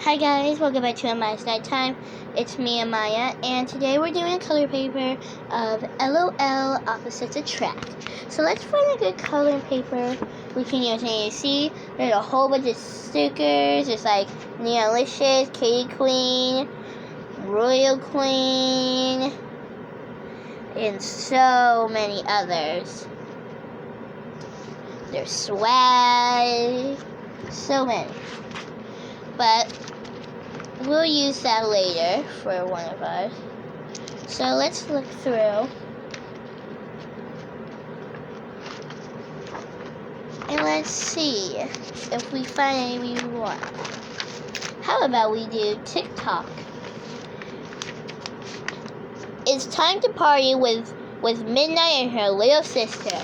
Hi guys, welcome back to Amaya's Nighttime. It's me, Amaya, and today we're doing a color paper of L.O.L. Opposites Attract. So let's find a good coloring paper we can use. And you see, there's a whole bunch of stickers. There's like Neonlicious, Katie Queen, Royal Queen, and so many others. There's swag, so many. But we'll use that later for one of us. So let's look through. And let's see if we find any we want. How about we do TikTok? It's time to party with Midnight and her little sister.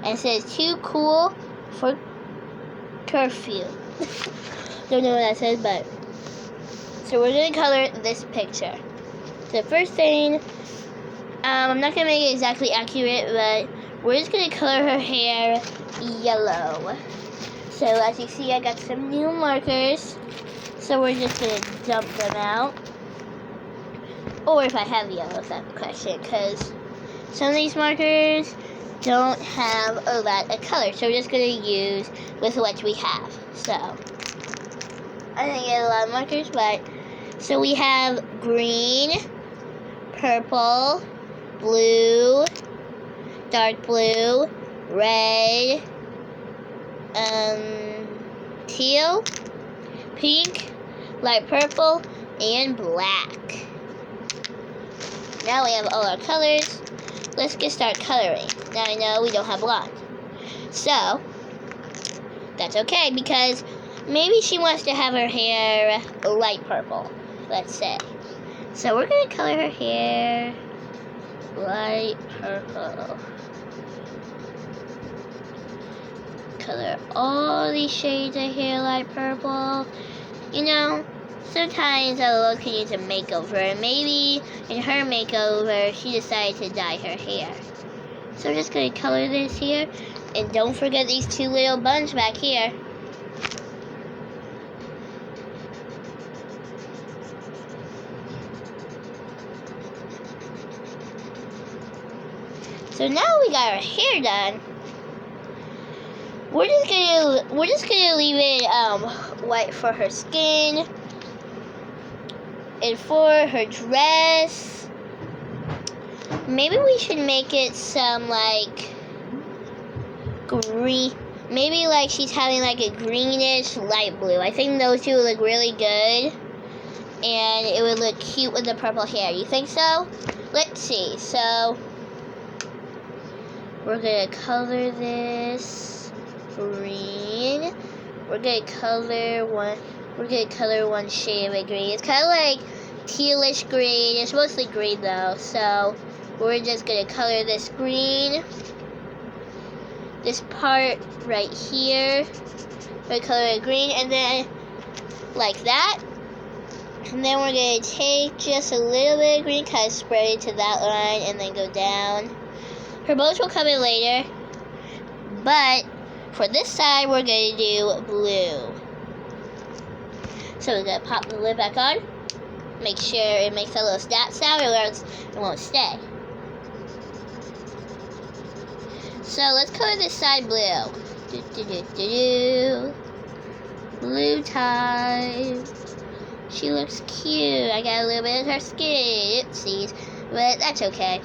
And it says too cool for curfew. Don't know what that says, but so we're gonna color this picture. The first thing, I'm not gonna make it exactly accurate, but we're just gonna color her hair yellow. So as you see, I got some new markers, so we're just gonna dump them out. Or if I have yellows, that's the question, because some of these markers don't have a lot of color, so we're just gonna use with what we have. So I didn't get a lot of markers, but so we have green, purple, blue, dark blue, red, teal, pink, light purple, and black. Now we have all our colors. Let's get started coloring. Now I know we don't have blonde. So that's okay, because maybe she wants to have her hair light purple, let's say. So we're going to color her hair light purple. Color all these shades of hair light purple. You know, sometimes L.O.L can use a makeover, and maybe in her makeover she decided to dye her hair. So we're just going to color this here. And don't forget these two little buns back here. So now we got our hair done. We're just gonna leave it white for her skin and for her dress. Maybe we should make it some like green. Maybe like she's having like a greenish light blue. I think those two would look really good, and it would look cute with the purple hair. You think so? Let's see. So we're gonna color this green. We're gonna color one shade of it green. It's kind of like tealish green. It's mostly green though. So we're just gonna color this green. This part right here, we're gonna color it green, and then like that. And then we're gonna take just a little bit of green, kind of spread it to that line, and then go down. Her bows will come in later, but for this side, we're going to do blue. So we're going to pop the lid back on, make sure it makes a little snap sound, or else it won't stay. So let's color this side blue. Blue time. She looks cute. I got a little bit of her skin. Oopsies, but that's okay.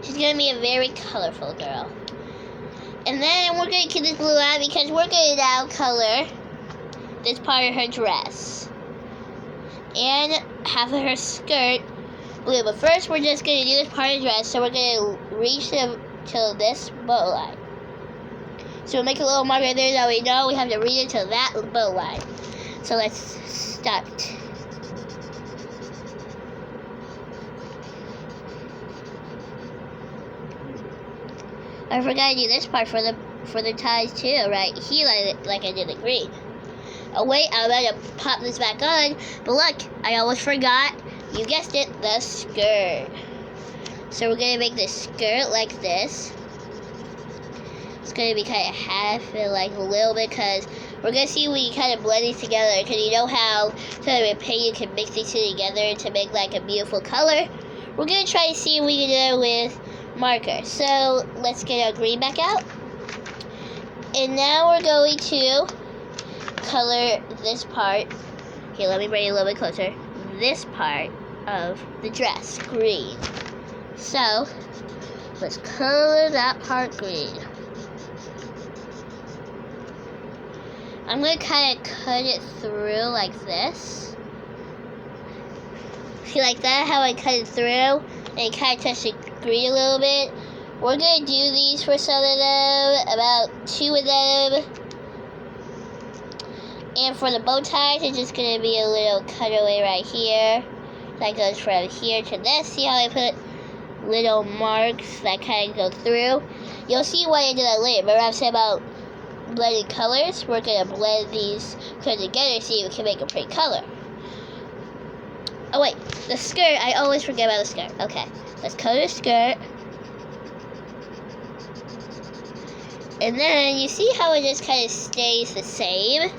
She's going to be a very colorful girl. And then we're going to keep this blue out because we're going to now color this part of her dress and half of her skirt blue. But first we're just going to do this part of the dress, so we're going to reach till this bow line. So we'll make a little mark right there that we know we have to reach it to that bow line. So let's start. I forgot to do this part for the ties too, right here, like I did the green. Oh wait, I'm about to pop this back on, but look, I almost forgot. You guessed it, the skirt. So we're gonna make the skirt like this. It's going to be kind of half, like a little bit, because We're going to see if we can kind of blend these together, because you know how kind of with paint you can mix these two together to make like a beautiful color. We're going to try to see if we can do it with marker. So let's get our green back out. And now we're going to color this part. Okay, let me bring it a little bit closer. This part of the dress green. So let's color that part green. I'm going to kind of cut it through like this. See, like that, how I cut it through, and kind of touch the green a little bit. We're going to do these for some of them, about 2 of them. And for the bow ties, it's just going to be a little cutaway right here. That goes from here to this. See how I put little marks that kind of go through? You'll see why I did that later. Remember I said about blending colors? We're going to blend these colors together so you can make a pretty color. Oh wait, the skirt. I always forget about the skirt. Okay, let's color the skirt. And then you see how it just kind of stays the same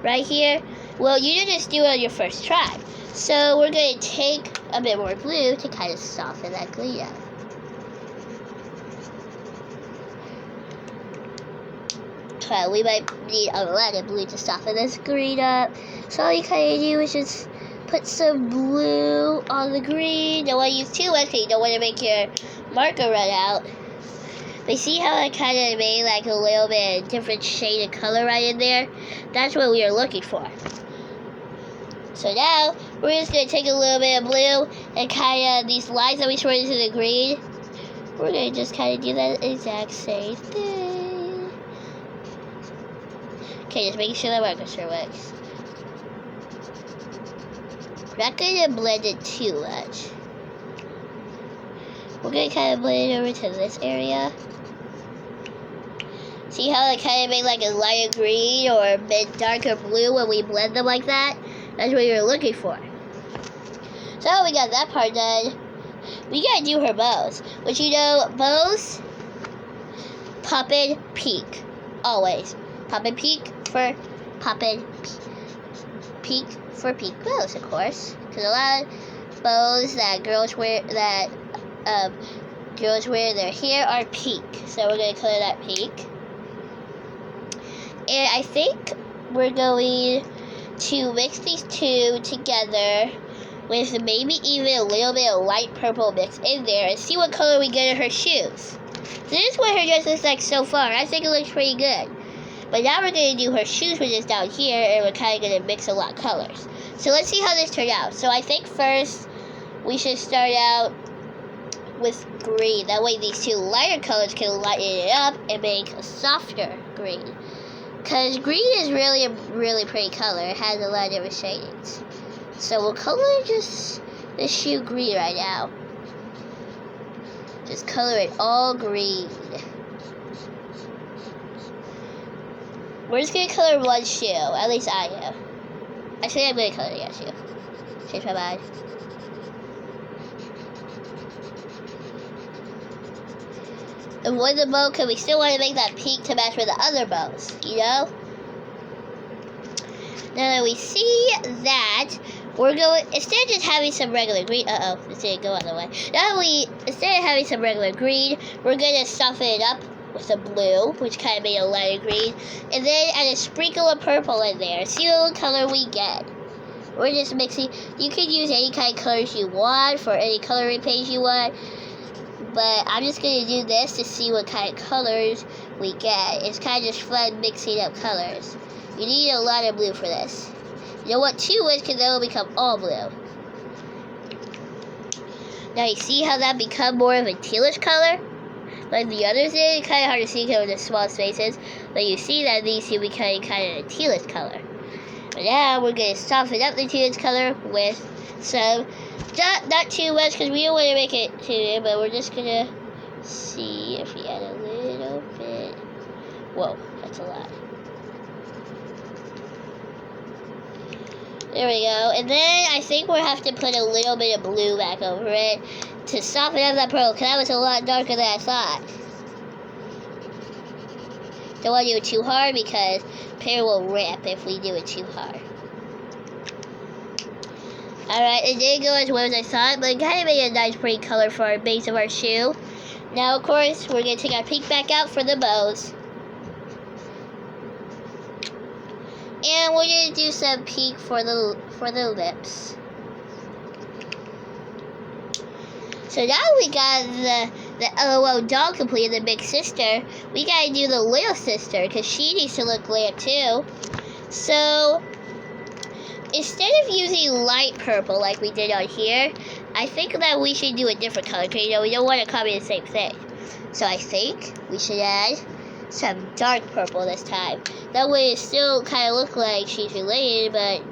right here? Well, you didn't just do it on your first try. So we're going to take a bit more blue to kind of soften that green up. Well, we might need a lot of blue to soften this green up. So all you kind of do is just put some blue on the green. Don't want to use too much because you don't want to make your marker run out. But see how I kind of made like a little bit of different shade of color right in there? That's what we are looking for. So now, we're just going to take a little bit of blue and kind of these lines that we swirled into the green. We're going to just kind of do that exact same thing. Okay, just making sure that marker sure works. We're not going to blend it too much. We're going to kind of blend it over to this area. See how it kind of made like a lighter green or a bit darker blue when we blend them like that? That's what you're looking for. So we got that part done. We gotta do her bows. Which you know, bows, poppin' peak. Always. Poppin' peak for poppin' peak for peak bows, of course. Because a lot of bows that girls wear in their hair are peak. So we're gonna color that peak. And I think we're going to mix these two together with maybe even a little bit of light purple mix in there and see what color we get in her shoes. So this is what her dress looks like so far. I think it looks pretty good. But now we're going to do her shoes, which is down here, and we're kind of going to mix a lot of colors. So let's see how this turned out. So I think first we should start out with green. That way these two lighter colors can lighten it up and make a softer green. Because green is really a really pretty color. It has a lot of different shadings. So we'll color just the shoe green right now. Just color it all green. We're just going to color one shoe. At least I am. Actually, I'm going to color the other shoe. Change my mind. And with the bow, because we still want to make that peak to match with the other bows, you know? Now that we see that, we're going, instead of just having some regular green, this didn't go all the way. Now that instead of having some regular green, we're going to soften it up with the blue, which kind of made a lighter green. And then add a sprinkle of purple in there. See what color we get. We're just mixing. You can use any kind of colors you want for any coloring page you want. But I'm just going to do this to see what kind of colors we get. It's kind of just fun mixing up colors. You need a lot of blue for this. You don't want too much because then it'll become all blue. Now you see how that become more of a tealish color? Like the others did? It's kind of hard to see because of the small spaces. But you see that these two become kind of a tealish color. But now we're going to soften up the tealish color with some, not too much because we don't want to make it too, but we're just going to see if we add a little bit. Whoa, that's a lot. There we go. And then I think we'll have to put a little bit of blue back over it to soften up that purple, because that was a lot darker than I thought. Don't want to do it too hard because pair will rip if we do it too hard. Alright, it didn't go as well as I thought, but it kind of made a nice pretty color for our base of our shoe. Now, of course, we're going to take our pink back out for the bows. And we're going to do some pink for the lips. So now we got the L.O.L doll completed, the big sister. We got to do the little sister because she needs to look lit too. So instead of using light purple like we did on here, I think that we should do a different color because, you know, we don't want to copy the same thing. So I think we should add some dark purple this time. That way it still kind of look like she's related,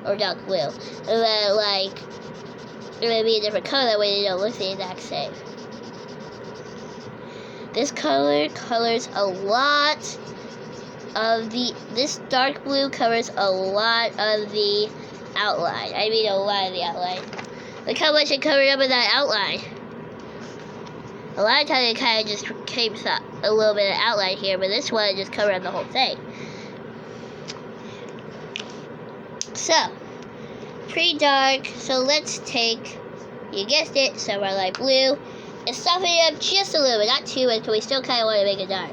or dark blue. But like, it would be a different color, that way they don't look the exact same. This color colors a lot of this dark blue covers a lot of the outline. I mean a lot of the outline. Look how much it covered up in that outline. A lot of times it kind of just came up a little bit of outline here, but this one just covered up the whole thing. So, pretty dark, so let's take, you guessed it, some of our light blue, and soften it up just a little bit, not too much, but we still kind of want to make it dark.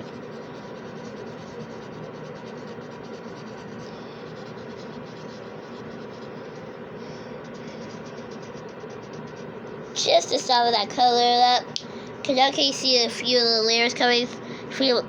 Just to soften that color up, because now can you see a few of the layers coming through.